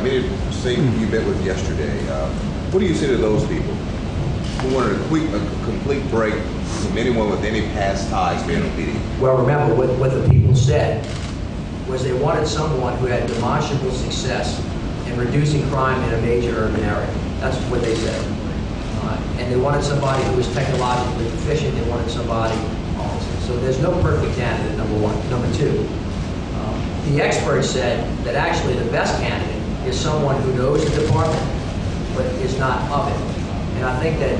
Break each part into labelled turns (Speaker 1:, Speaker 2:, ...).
Speaker 1: I mean, say you met with yesterday. What do you say to those people who wanted a complete break from anyone with any past ties to NOPD?
Speaker 2: Well, remember what the people said was they wanted someone who had demonstrable success in reducing crime in a major urban area. That's what they said. And they wanted somebody who was technologically proficient. They wanted somebody. So there's no perfect candidate, number one. Number two, the experts said that actually the best candidate is someone who knows the department but is not of it. And I think that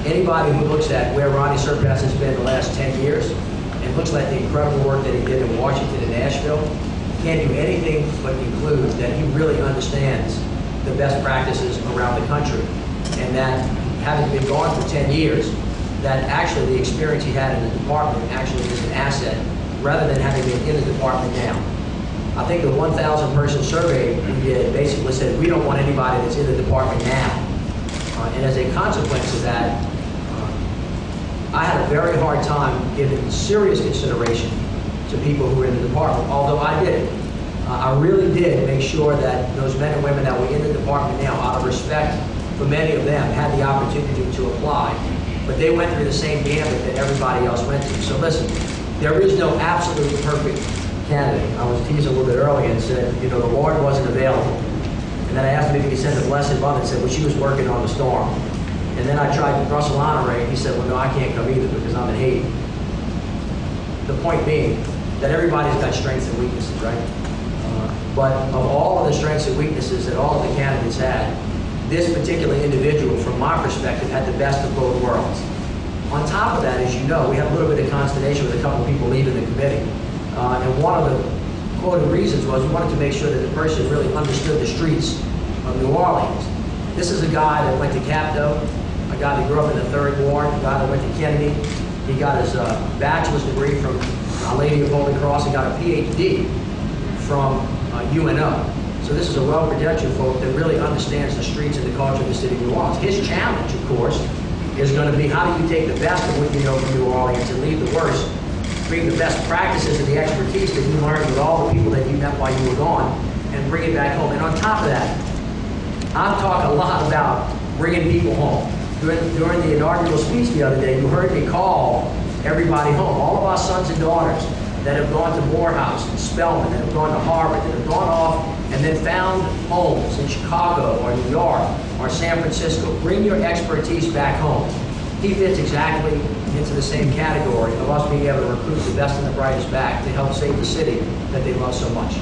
Speaker 2: anybody who looks at where Ronal Serpas has been the last 10 years and looks at the incredible work that he did in Washington and Nashville can't do anything but conclude that he really understands the best practices around the country, and that having been gone for 10 years, that actually the experience he had in the department actually is an asset rather than having been in the department now. I think the 1,000 person survey we did basically said we don't want anybody that's in the department now. And as a consequence of that, I had a very hard time giving serious consideration to people who were in the department, although I did. I really did make sure that those men and women that were in the department now, out of respect for many of them, had the opportunity to apply. But they went through the same gambit that everybody else went through. So listen, there is no absolutely perfect candidate. I was teasing a little bit earlier and said, you know, the Lord wasn't available. And then I asked him if he could send the Blessed Mother and said, well, she was working on the storm. And then I tried Russell Honore, and he said, well, no, I can't come either because I'm in Haiti. The point being that everybody's got strengths and weaknesses, right? But of all of the strengths and weaknesses that all of the candidates had, this particular individual, from my perspective, had the best of both worlds. On top of that, as you know, we had a little bit of consternation with a couple of people leaving the committee. And one of the quoted reasons was we wanted to make sure that the person really understood the streets of New Orleans. This is a guy that went to Capito, a guy that grew up in the 3rd Ward, a guy that went to Kennedy. He got his bachelor's degree from Our Lady of Holy Cross. He got a PhD from UNO. So this is a well-credentialed folk that really understands the streets and the culture of the city of New Orleans. His challenge, of course, is going to be how do you take the best of what you know from New Orleans and leave the worst, bring the best practices and the expertise that you learned with all the people that you met while you were gone, and bring it back home. And on top of that, I've talked a lot about bringing people home. During the inaugural speech the other day, you heard me call everybody home. All of our sons and daughters that have gone to Morehouse and Spelman, that have gone to Harvard, that have gone off and then found homes in Chicago or New York or San Francisco. Bring your expertise back home. He fits exactly into the same category of us being able to recruit the best and the brightest back to help save the city that they love so much.